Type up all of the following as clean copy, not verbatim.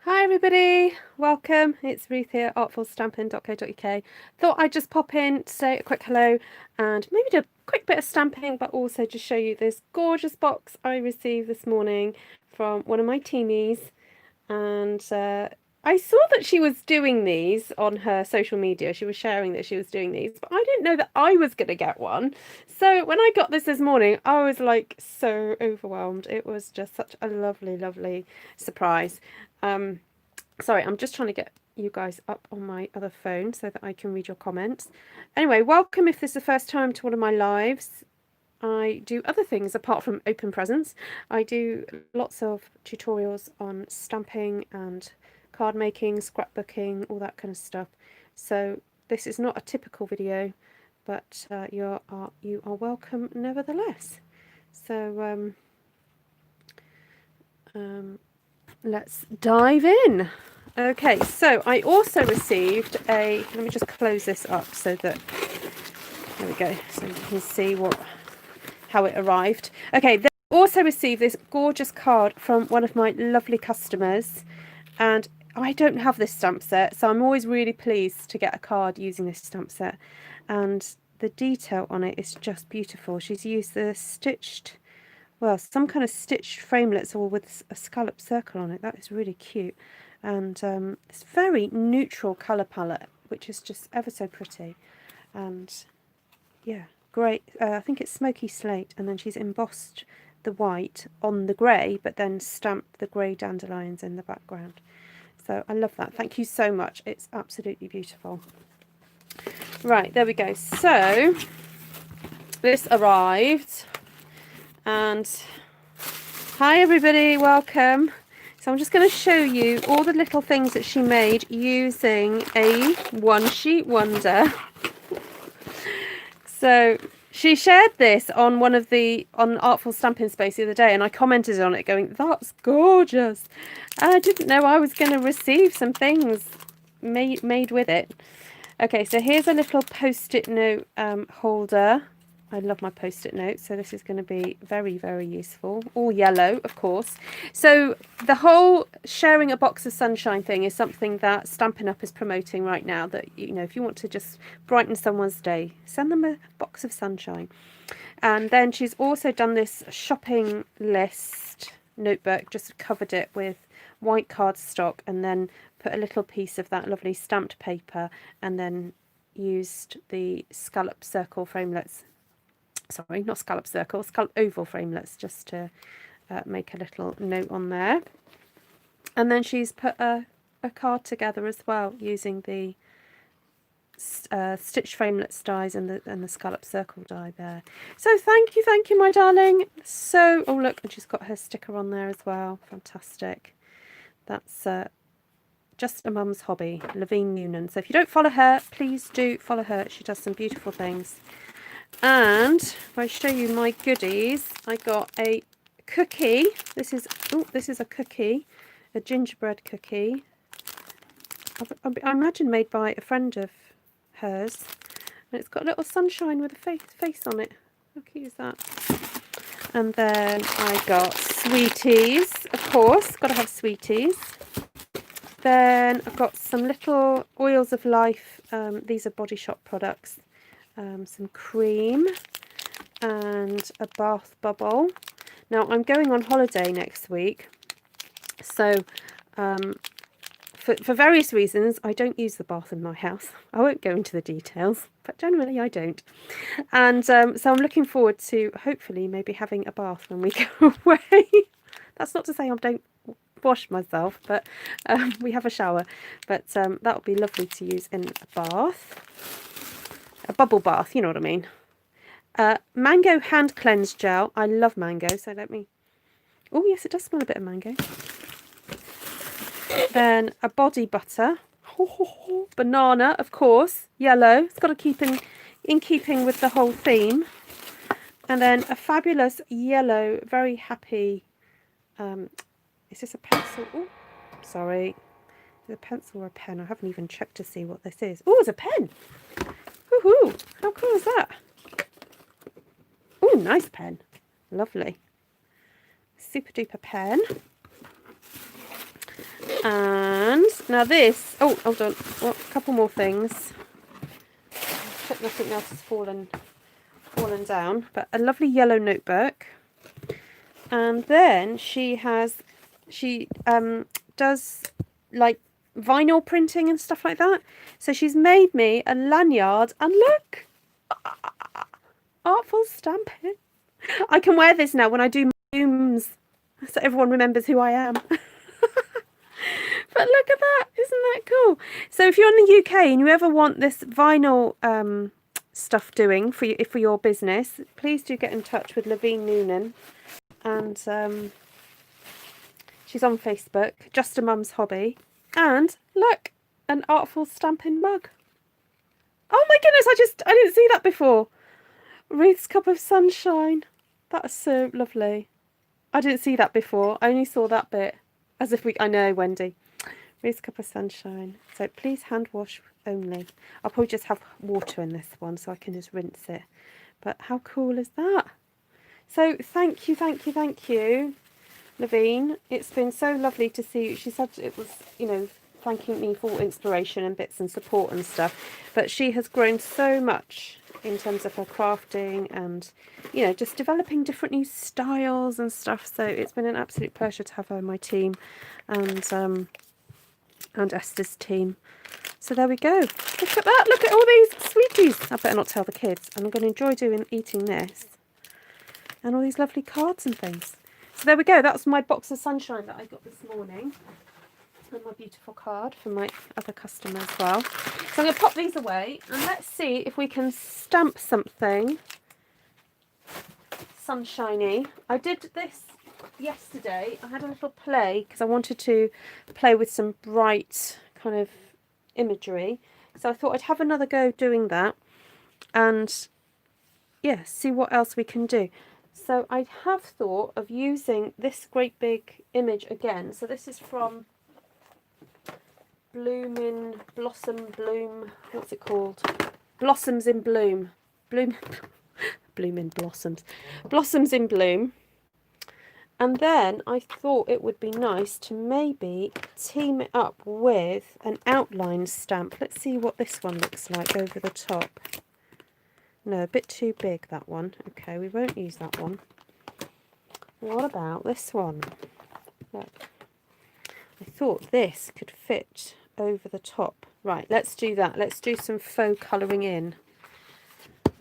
Hi everybody, welcome. It's Ruth here, artfulstampin.co.uk. Thought I'd just pop in to say a quick hello and maybe do a quick bit of stamping, but also just show you this gorgeous box I received this morning from one of my teamies. And I saw that she was doing these on her social media. She was sharing that she was doing these, but I didn't know that I was going to get one. So when I got this morning, I was like so overwhelmed. It was just such a lovely, lovely surprise. Um, Sorry, I'm just trying to get you guys up on my other phone so that I can read your comments. Anyway, welcome if this is the first time to one of my lives. I do other things apart from open presents. I do lots of tutorials on stamping and card making, scrapbooking, all that kind of stuff. So this is not a typical video, but you are welcome nevertheless. So let's dive in. Okay, so I also received let me just close this up so that, there we go, so you can see how it arrived. Okay, then I also received this gorgeous card from one of my lovely customers, and I don't have this stamp set, so I'm always really pleased to get a card using this stamp set, and the detail on it is just beautiful. She's used the some kind of stitched framelits all with a scallop circle on it. That is really cute. And it's very neutral colour palette, which is just ever so pretty. And yeah, great. I think it's smoky slate, and then she's embossed the white on the grey, but then stamped the grey dandelions in the background. So I love that. Thank you so much. It's absolutely beautiful. Right, there we go. So this arrived, and hi everybody, welcome. So I'm just going to show you all the little things that she made using a one sheet wonder. So she shared this on on Artful Stampin Space the other day, and I commented on it going, that's gorgeous. I didn't know I was going to receive some things made with it. Okay, so here's a little post-it note holder. I love my post-it notes, so this is going to be very, very useful. All yellow, of course. So the whole sharing a box of sunshine thing is something that Stampin' Up! Is promoting right now, that, you know, if you want to just brighten someone's day, send them a box of sunshine. And then she's also done this shopping list notebook, just covered it with white cardstock, and then put a little piece of that lovely stamped paper, and then used the scallop circle framelits. Sorry, not scallop circle, scallop oval framelits, just to make a little note on there. And then she's put a card together as well using the stitch framelits dies and the scallop circle die there. So thank you, my darling. So, oh look, and she's got her sticker on there as well. Fantastic. That's Just a Mum's Hobby, Lavine Noonan. So if you don't follow her, please do follow her. She does some beautiful things. And if I show you my goodies, I got a cookie. This is a cookie, a gingerbread cookie. I imagine made by a friend of hers. And it's got a little sunshine with a face on it. How cute is that? And then I got sweeties, of course. Got to have sweeties. Then I've got some little Oils of Life. These are Body Shop products. Some cream and a bath bubble. Now I'm going on holiday next week, so for various reasons I don't use the bath in my house. I won't go into the details, but generally I don't. And so I'm looking forward to hopefully maybe having a bath when we go away. That's not to say I don't wash myself, but we have a shower. But that would be lovely to use in a bath. A bubble bath, you know what I mean. Mango hand cleanse gel. I love mango, so let me... Oh yes, it does smell a bit of mango. Then a body butter. Banana, of course. Yellow. It's got to keep in keeping with the whole theme. And then a fabulous yellow, very happy... is this a pencil? Oh, sorry. Is it a pencil or a pen? I haven't even checked to see what this is. Oh, it's a pen. Woohoo! How cool is that? Oh, nice pen. Lovely. Super duper pen. And now this, oh, hold on, well, a couple more things. Hope nothing else has fallen down, but a lovely yellow notebook. And then she does like vinyl printing and stuff like that. So she's made me a lanyard, and look, artful stampin'. I can wear this now when I do my Zooms, so everyone remembers who I am. But look at that, isn't that cool? So if you're in the UK and you ever want this vinyl stuff doing for your business, please do get in touch with Laveen Noonan, and she's on Facebook, Just a Mum's Hobby. And look, an artful stampin' mug. Oh my goodness, I didn't see that before. Ruth's Cup of Sunshine. That's so lovely. I didn't see that before. I only saw that bit. As if I know, Wendy. Ruth's Cup of Sunshine. So please hand wash only. I'll probably just have water in this one so I can just rinse it. But how cool is that? So thank you, Laveen. It's been so lovely to see you. She said it was, thanking me for inspiration and bits and support and stuff. But she has grown so much in terms of her crafting and, just developing different new styles and stuff. So it's been an absolute pleasure to have her on my team, and Esther's team. So there we go. Look at that. Look at all these sweeties. I better not tell the kids. And I'm going to enjoy eating this. And all these lovely cards and things. So there we go. That was my box of sunshine that I got this morning. And my beautiful card for my other customer as well. So I'm going to pop these away. And let's see if we can stamp something sunshiny. I did this yesterday. I had a little play because I wanted to play with some bright kind of imagery. So I thought I'd have another go doing that. And yeah, see what else we can do. So I have thought of using this great big image again. So this is from Bloom, what's it called? Blossoms in Bloom. Blossoms in Bloom. And then I thought it would be nice to maybe team it up with an outline stamp. Let's see what this one looks like over the top. No, a bit too big, that one. Okay, we won't use that one. What about this one? Look. I thought this could fit over the top. Right, let's do that. Let's do some faux colouring in.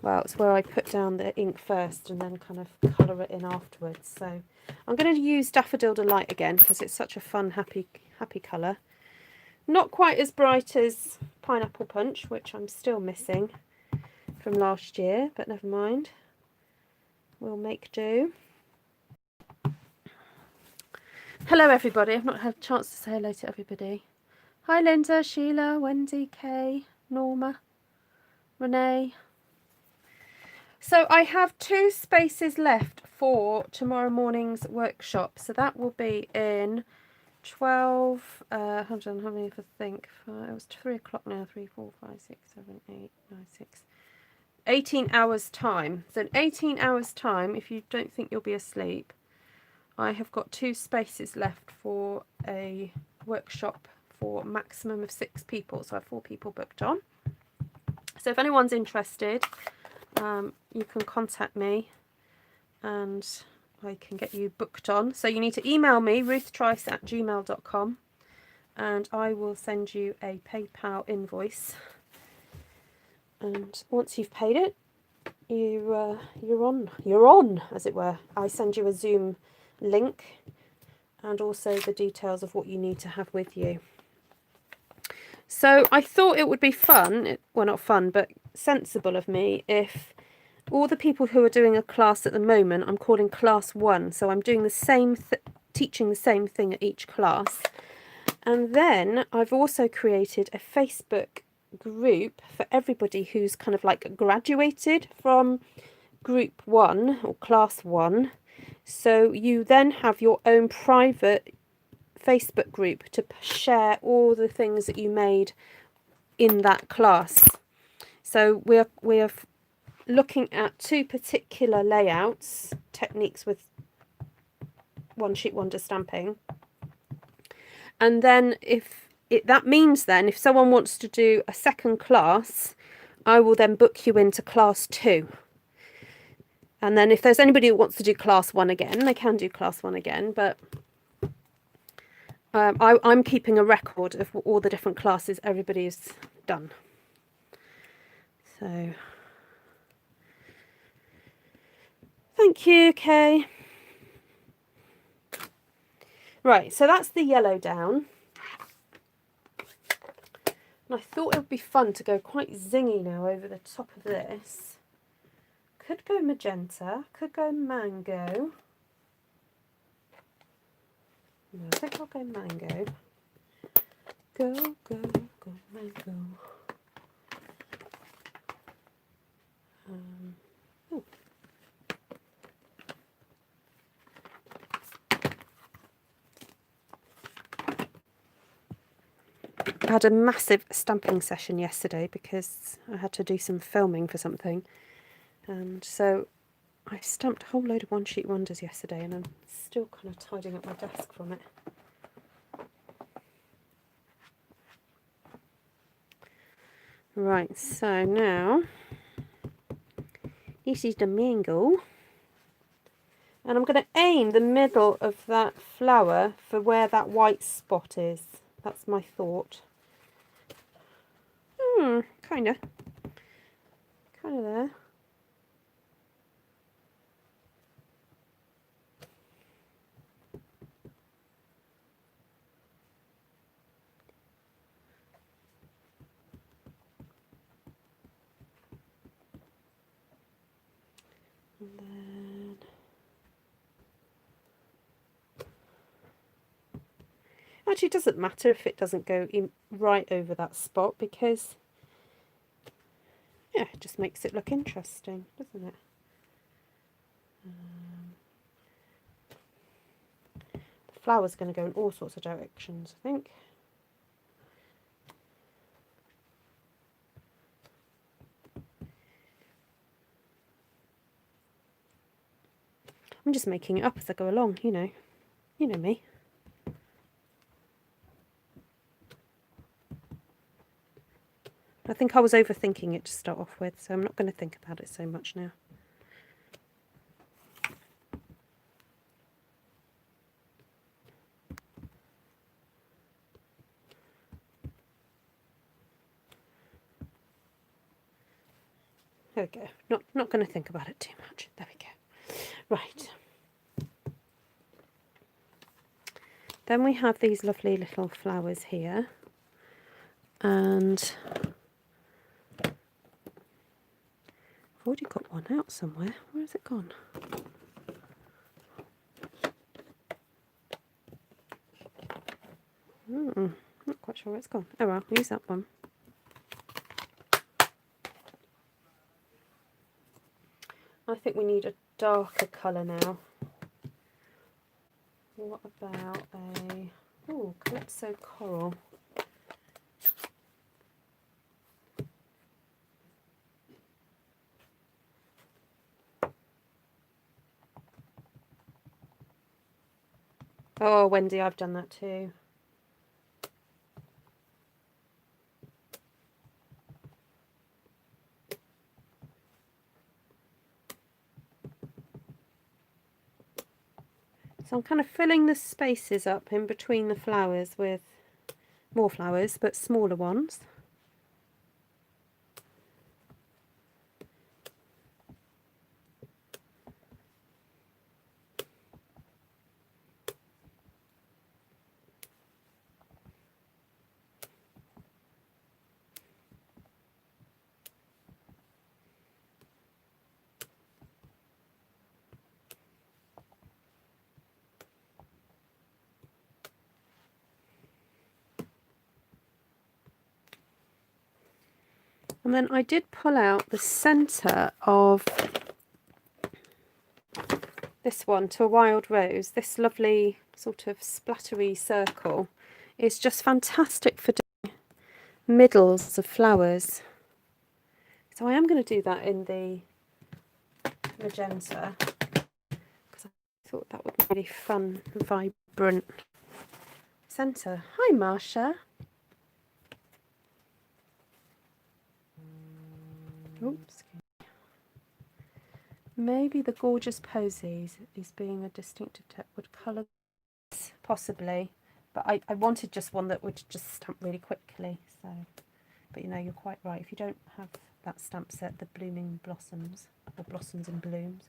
Well, it's where I put down the ink first and then kind of colour it in afterwards. So I'm going to use Daffodil Delight again because it's such a fun, happy colour. Not quite as bright as Pineapple Punch, which I'm still missing from last year, but never mind. We'll make do. Hello everybody. I've not had a chance to say hello to everybody. Hi Linda, Sheila, Wendy, Kay, Norma, Renee. So I have 2 spaces left for tomorrow morning's workshop. So that will be in 12, hold on, how many if I think? It was 3 o'clock now, 3, 4, 5, 6, 7, 8, 9, 6. 18 hours time. So in 18 hours time, if you don't think you'll be asleep, I have got 2 spaces left for a workshop for a maximum of 6 people. So I have 4 people booked on. So if anyone's interested, you can contact me and I can get you booked on. So you need to email me, ruthtrice@gmail.com, and I will send you a PayPal invoice. And once you've paid it, you're on, as it were. I send you a Zoom link and also the details of what you need to have with you. So I thought it would be fun, well not fun, but sensible of me if all the people who are doing a class at the moment, I'm calling class 1. So I'm doing the same, teaching the same thing at each class. And then I've also created a Facebook group for everybody who's kind of like graduated from group 1 or class 1. So you then have your own private Facebook group to share all the things that you made in that class. So we're looking at 2 particular layouts, techniques with one sheet wonder stamping. And then that means then if someone wants to do a second class, I will then book you into class 2. And then if there's anybody who wants to do class 1 again, they can do class 1 again. But I'm keeping a record of all the different classes everybody's done. So thank you, Kay. Right, so that's the yellow down. And I thought it would be fun to go quite zingy now over the top of this. Could go magenta, could go mango. No, I think I'll go mango. Go, go, go, mango. Oh. I had a massive stamping session yesterday because I had to do some filming for something. And so I stamped a whole load of one sheet wonders yesterday, and I'm still kind of tidying up my desk from it. Right, so now this is the mango, and I'm going to aim the middle of that flower for where that white spot is. That's my thought. Kind of there. And then actually it doesn't matter if it doesn't go in right over that spot, because yeah, it just makes it look interesting, doesn't it? The flower's going to go in all sorts of directions, I think. I'm just making it up as I go along, you know me. I think I was overthinking it to start off with, so I'm not going to think about it so much now. There we go. Not going to think about it too much. There we go. Right. Then we have these lovely little flowers here. And I've already got one out somewhere. Where has it gone? Not quite sure where it's gone. Oh well, I'll use that one. I think we need a darker colour now. What about a Calypso Coral? Oh, Wendy, I've done that too. So I'm kind of filling the spaces up in between the flowers with more flowers, but smaller ones. And then I did pull out the centre of this one to a wild rose. This lovely sort of splattery circle is just fantastic for doing middles of flowers. So I am going to do that in the magenta because I thought that would be really fun and vibrant. centre. Hi, Marsha. Oops. Maybe the gorgeous posies is being a distinctive would colour this, possibly. But I wanted just one that would just stamp really quickly. So, but you know, you're quite right. If you don't have that stamp set, the blooming blossoms or blossoms and blooms,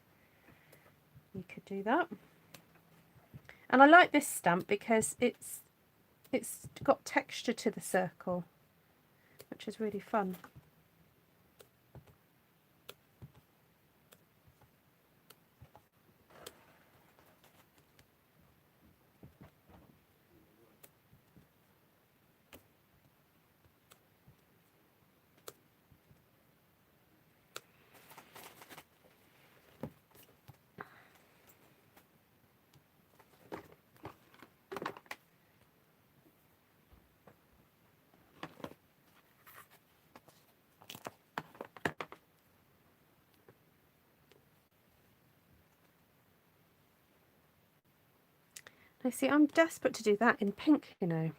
you could do that. And I like this stamp because it's got texture to the circle, which is really fun. Now see, I'm desperate to do that in pink, you know.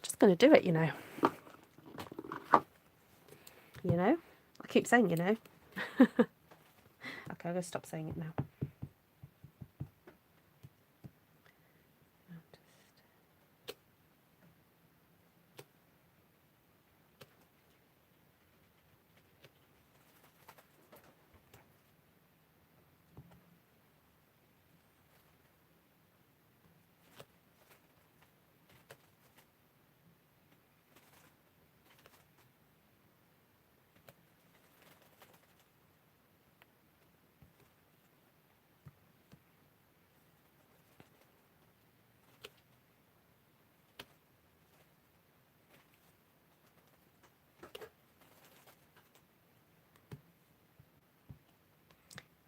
Just going to do it, you know. You know? I keep saying, you know. Okay, I'm going to stop saying it now.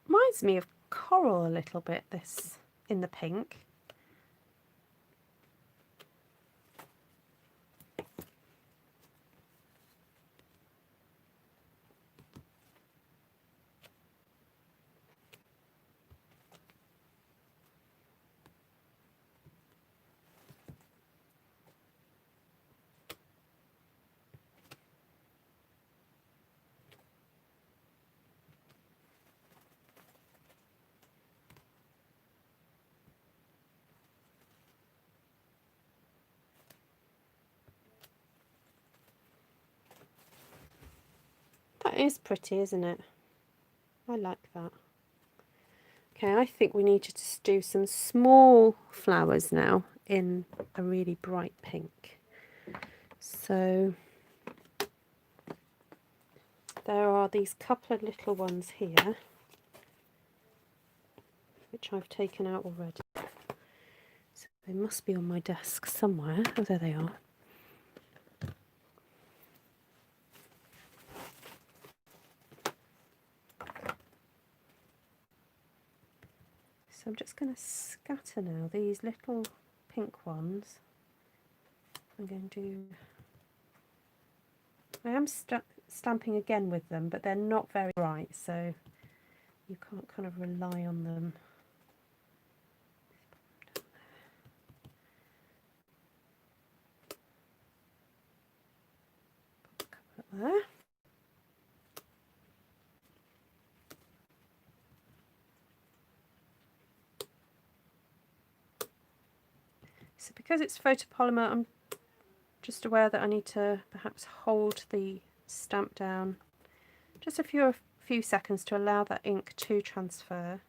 Reminds me of coral a little bit, this in the pink. That is pretty, isn't it? I like that. Okay, I think we need to just do some small flowers now in a really bright pink. So there are these couple of little ones here, which I've taken out already. So they must be on my desk somewhere. Oh, there they are. So I'm just going to scatter now these little pink ones. I'm going to do... I am stamping again with them, but they're not very bright, so you can't kind of rely on them. Pop a couple up there. So because it's photopolymer, I'm just aware that I need to perhaps hold the stamp down just a few seconds to allow that ink to transfer.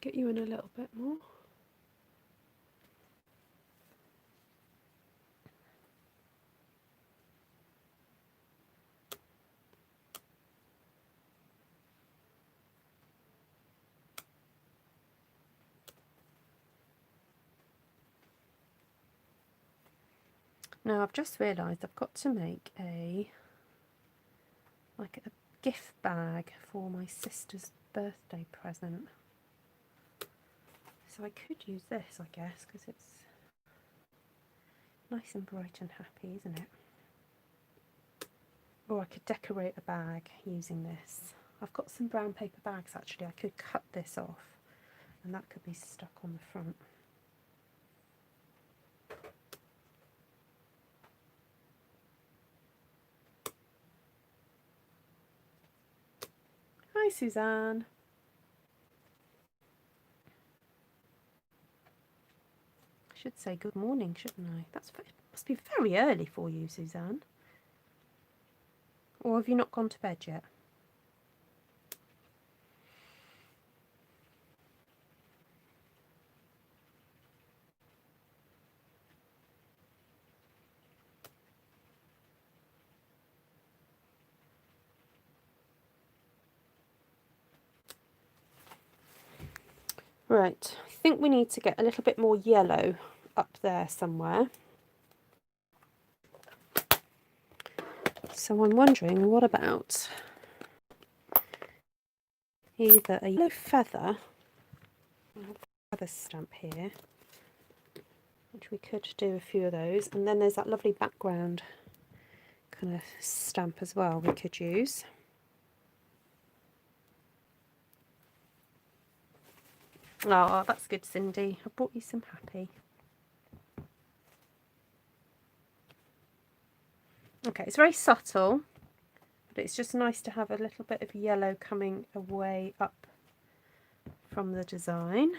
Get you in a little bit more. Now I've just realised I've got to make a gift bag for my sister's birthday present. So I could use this, I guess, because it's nice and bright and happy, isn't it? Or I could decorate a bag using this. I've got some brown paper bags actually. I could cut this off and that could be stuck on the front. Hi Suzanne. I should say good morning, shouldn't I? It must be very early for you, Suzanne. Or have you not gone to bed yet? Right, I think we need to get a little bit more yellow up there somewhere. So I'm wondering, what about either a yellow feather, feather stamp here, which we could do a few of those, and then there's that lovely background kind of stamp as well we could use. Oh, that's good, Cindy. I brought you some happy. Okay, it's very subtle, but it's just nice to have a little bit of yellow coming away up from the design.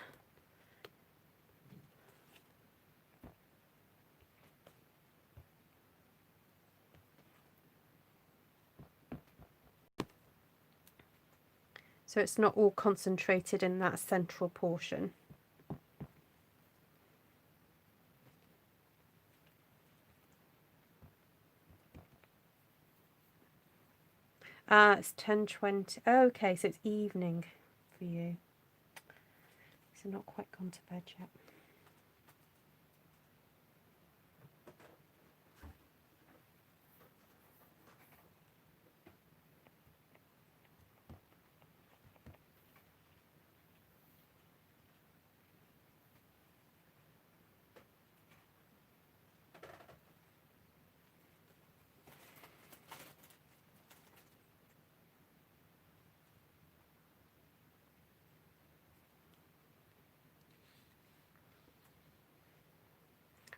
So it's not all concentrated in that central portion. It's 10:20. Oh, okay, so it's evening for you. So not quite gone to bed yet.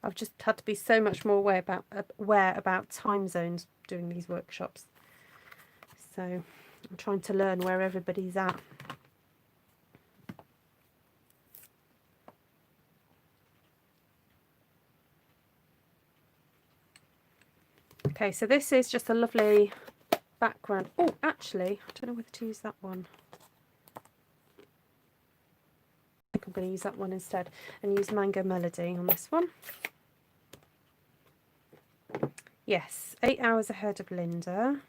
I've just had to be so much more aware about time zones doing these workshops. So I'm trying to learn where everybody's at. Okay, so this is just a lovely background. Oh, actually, I don't know whether to use that one. I think I'm going to use that one instead and use Mango Melody on this one. Yes, 8 hours ahead of Linda.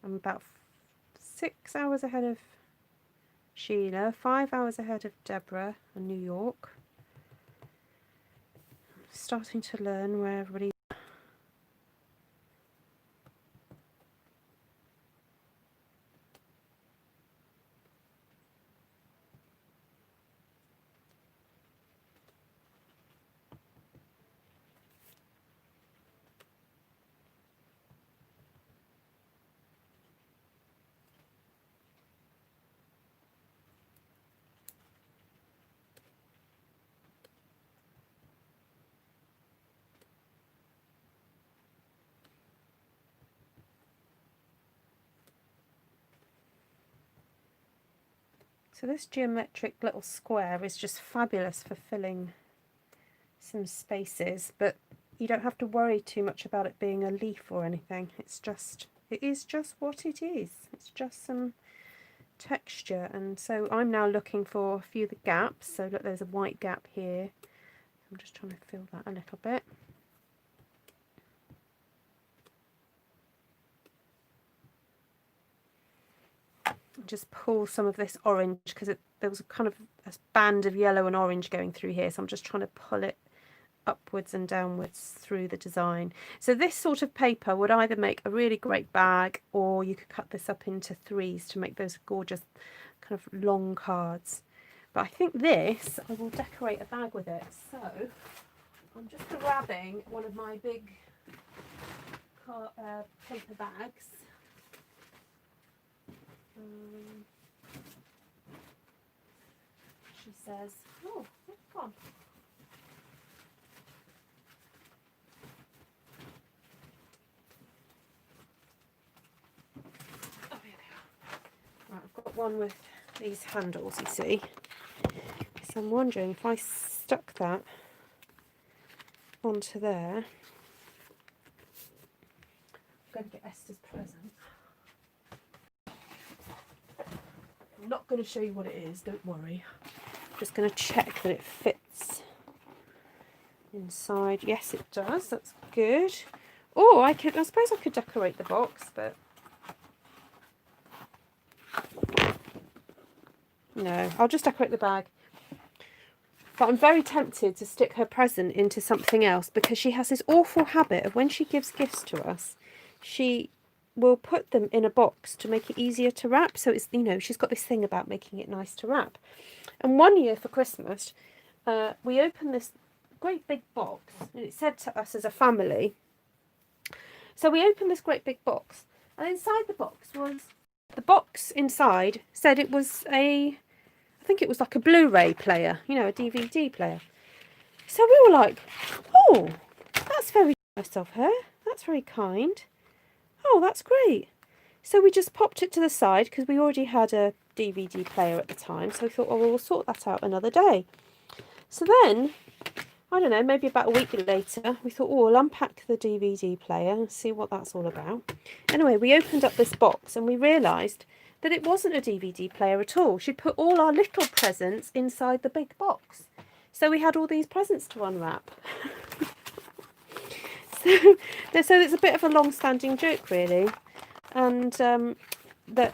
I'm about 6 hours ahead of Sheila, 5 hours ahead of Deborah in New York. I'm starting to learn where everybody. So this geometric little square is just fabulous for filling some spaces, but you don't have to worry too much about it being a leaf or anything. It is just what it is. It's just some texture. And so I'm now looking for a few of the gaps. So look, there's a white gap here. I'm just trying to fill that a little bit. Just pull some of this orange because there was a kind of a band of yellow and orange going through here, so I'm just trying to pull it upwards and downwards through the design. So this sort of paper would either make a really great bag, or you could cut this up into threes to make those gorgeous kind of long cards. But I think this, I will decorate a bag with it. So I'm just grabbing one of my big paper bags. She says, oh, it's gone. Oh, here they are. Right, I've got one with these handles, you see. So I'm wondering if I stuck that onto there. I'm going to get Esther's present. I'm not going to show you what it is, don't worry. I'm just going to check that it fits inside. Yes, it does. That's good. Oh, I suppose I could decorate the box, but no, I'll just decorate the bag. But I'm very tempted to stick her present into something else, because she has this awful habit of when she gives gifts to us, she will put them in a box to make it easier to wrap. So it's, you know, she's got this thing about making it nice to wrap. And one year for Christmas, we opened this great big box, and it said to us as a family. So we opened this great big box, and inside the box inside said it was I think it was like a Blu-ray player, you know, a DVD player. So we were like, oh, that's very nice of her. That's very kind. Oh, that's great. So we just popped it to the side, because we already had a DVD player at the time. So we thought, oh, we'll sort that out another day. So then, I don't know, maybe about a week later, we thought, oh, we'll unpack the DVD player and see what that's all about. Anyway, we opened up this box and we realised that it wasn't a DVD player at all. She'd put all our little presents inside the big box. So we had all these presents to unwrap. so it's a bit of a long-standing joke, really. And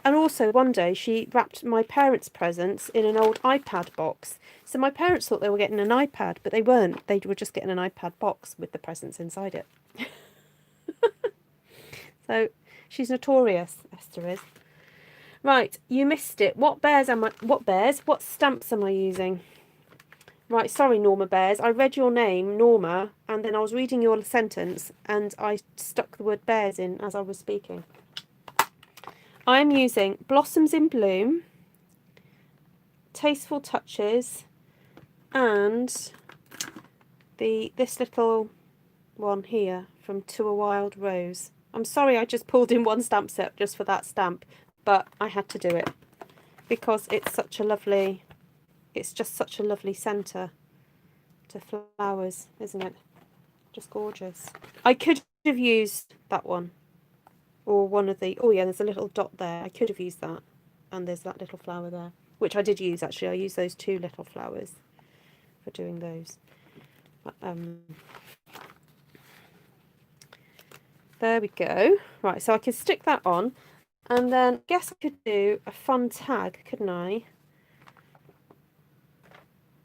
also one day she wrapped my parents' presents in an old iPad box. So my parents thought they were getting an iPad, but they weren't. They were just getting an iPad box with the presents inside it. So she's notorious, Esther is. Right, you missed it. What stamps am I using? Right, sorry, Norma Bears. I read your name, Norma, and then I was reading your sentence, and I stuck the word bears in as I was speaking. I'm using Blossoms in Bloom, Tasteful Touches, and this little one here from To a Wild Rose. I'm sorry I just pulled in one stamp set just for that stamp, but I had to do it because it's just such a lovely centre to flowers, isn't it? Just gorgeous. I could have used that one, or one of the, oh yeah, there's a little dot there. I could have used that, and there's that little flower there, which I did use actually. I used those two little flowers for doing those. There we go. Right, so I can stick that on, and then I guess I could do a fun tag, couldn't I?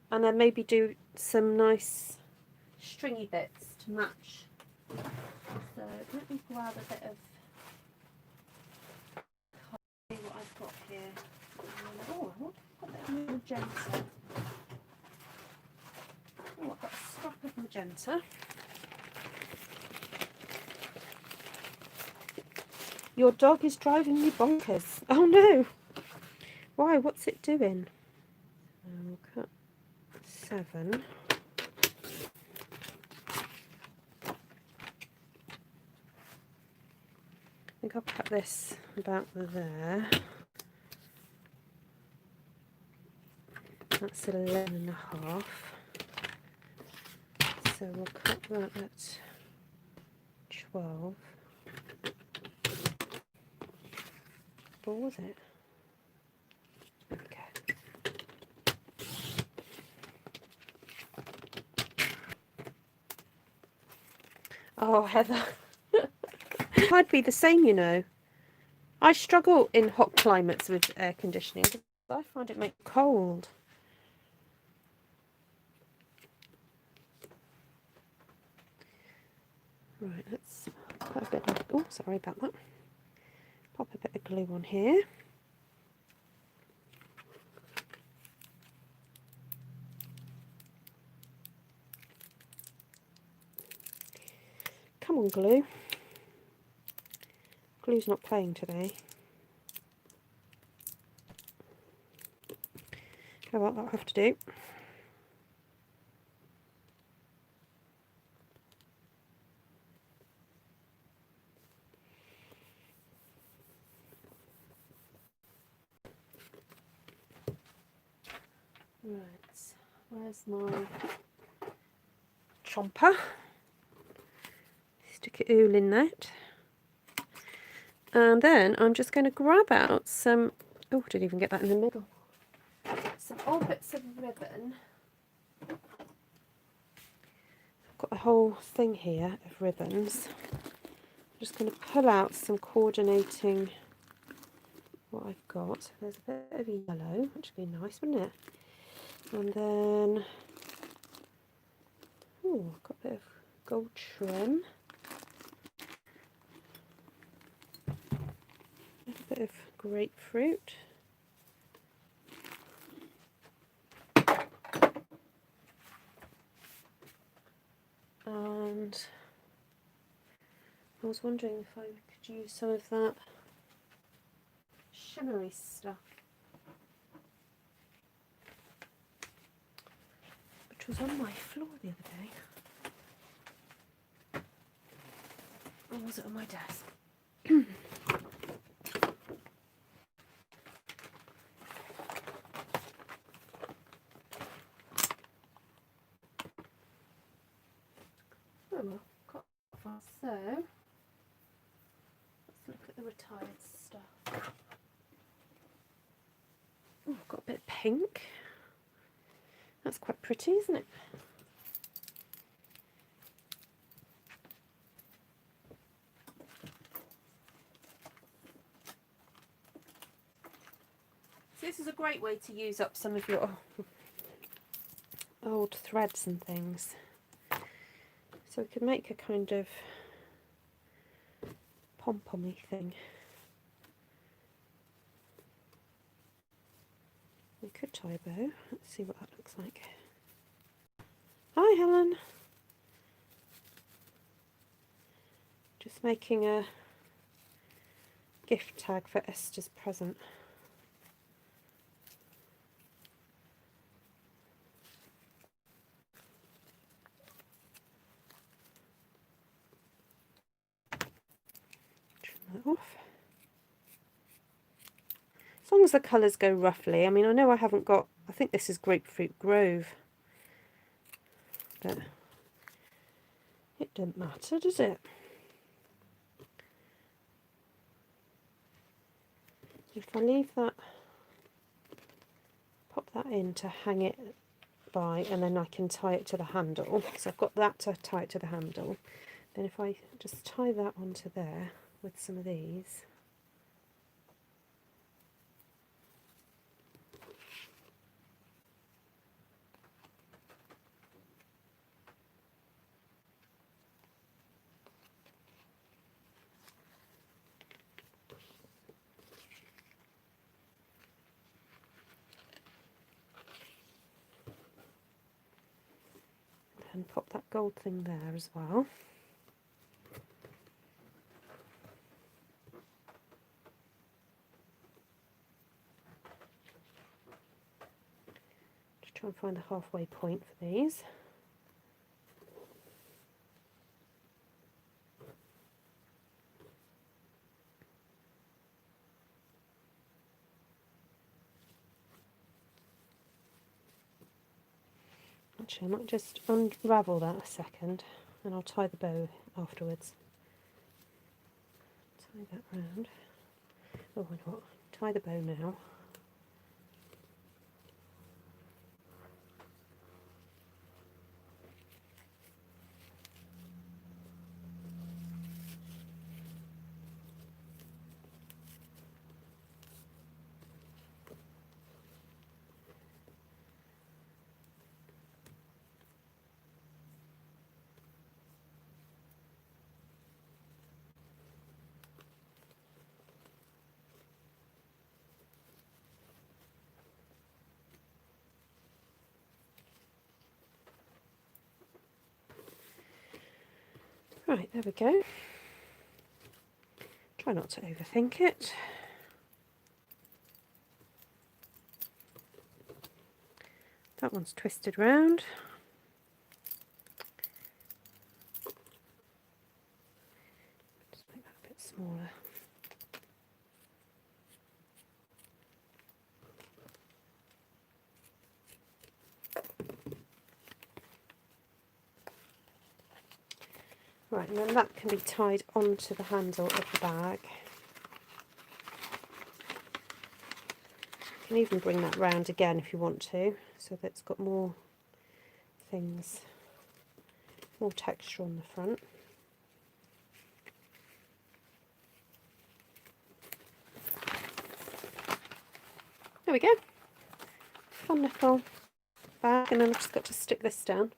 And then maybe do some nice stringy bits to match. So let me grab a bit of, see what I've got here. Oh, I've got a bit of magenta. Oh, I've got a scrap of magenta. Your dog is driving me bonkers. Oh no! Why? What's it doing? I'll cut 7. I think I'll cut this about there. That's 11.5. So we'll cut that at 12. What was it? Okay. Oh, Heather. I'd be the same, you know. I struggle in hot climates with air conditioning because I find it makes cold. Right, let's put a bit of, oh, sorry about that. Pop a bit of glue on here. Come on, glue. Glue's not playing today. Oh well, that'll have to do. Right, where's my chomper? Stick it all in that. And then I'm just going to grab out some, oh, didn't even get that in the middle. Some old bits of ribbon. I've got a whole thing here of ribbons. I'm just going to pull out some coordinating what I've got. There's a bit of yellow, which would be nice, wouldn't it? And then, oh, I've got a bit of gold trim. A little bit of grapefruit. And I was wondering if I could use some of that shimmery stuff, which was on my floor the other day. Or was it on my desk? Oh well, got far. So let's look at the retired stuff. Oh, I've got a bit of pink. That's quite pretty, isn't it? So this is a great way to use up some of your old threads and things. So we could make a kind of pom-pommy thing. We could tie a bow. Let's see what that looks like. Hi, Helen. Just making a gift tag for Esther's present. Trim that off. As long as the colours go roughly. I mean, I know I haven't got, I think this is Grapefruit Grove, but it doesn't matter, does it? If I leave that, pop that in to hang it by, and then I can tie it to the handle. So I've got that to tie it to the handle. Then if I just tie that onto there with some of these. And pop that gold thing there as well. Just try and find the halfway point for these. Actually, I might just unravel that a second and I'll tie the bow afterwards. Tie that round. Oh, why not? Tie the bow now. Right, there we go. Try not to overthink it. That one's twisted round. Just make that a bit smaller. Right, and then that can be tied onto the handle of the bag. You can even bring that round again if you want to, so that it's got more things, more texture on the front. There we go. Fun little bag, and then I've just got to stick this down.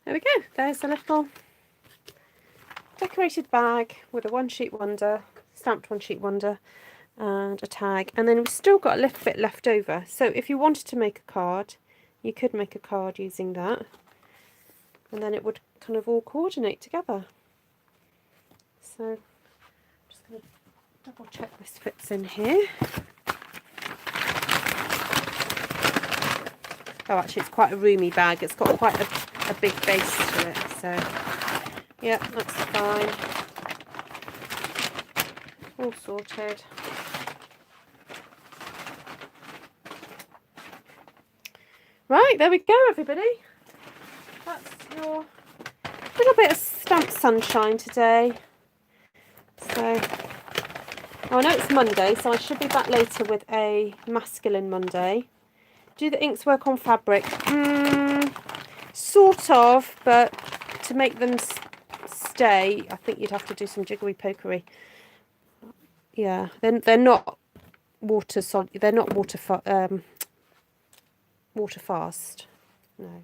There we go, there's a little decorated bag with a one sheet wonder, stamped one sheet wonder, and a tag, and then we've still got a little bit left over. So if you wanted to make a card, you could make a card using that, and then it would kind of all coordinate together. So I'm just going to double check this fits in here. Oh, actually it's quite a roomy bag, it's got quite a big base to it, so yeah, that's fine. All sorted. Right, there we go, everybody. That's your little bit of stamp sunshine today. So, oh, I know it's Monday, so I should be back later with a masculine Monday. Do the inks work on fabric? Sort of, but to make them stay, I think you'd have to do some jiggery pokery. Yeah, they're not water solid. They're not water fast. No.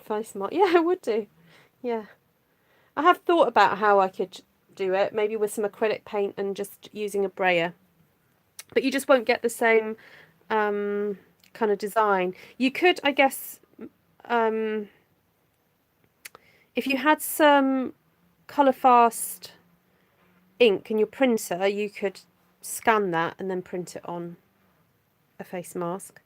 Very smart. Yeah, I would do. Yeah, I have thought about how I could do it, maybe with some acrylic paint and just using a brayer, but you just won't get the same kind of design. You could, I guess, if you had some colour fast ink in your printer, you could scan that and then print it on a face mask.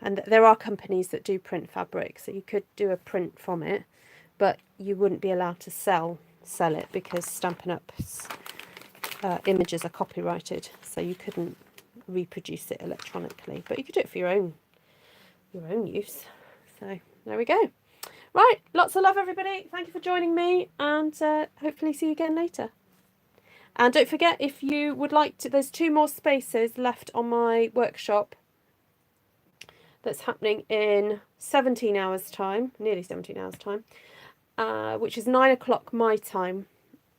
And there are companies that do print fabric, so you could do a print from it, but you wouldn't be allowed to sell it because Stampin' Up's images are copyrighted, so you couldn't reproduce it electronically. But you could do it for your own use. So there we go. Right, lots of love, everybody. Thank you for joining me, and hopefully see you again later. And don't forget, if you would like to, there's 2 more spaces left on my workshop that's happening in 17 hours time, nearly 17 hours time, which is 9 o'clock my time,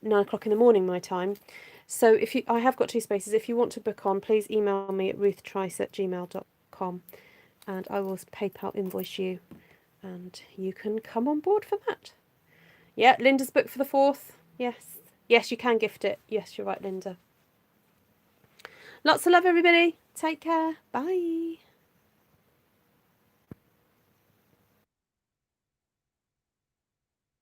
9 o'clock in the morning my time. So if you, I have got 2 spaces. If you want to book on, please email me at ruthtrice@gmail.com, and I will PayPal invoice you, and you can come on board for that. Yeah, Linda's booked for the 4th. Yes, you can gift it. Yes, you're right, Linda. Lots of love, everybody. Take care. Bye.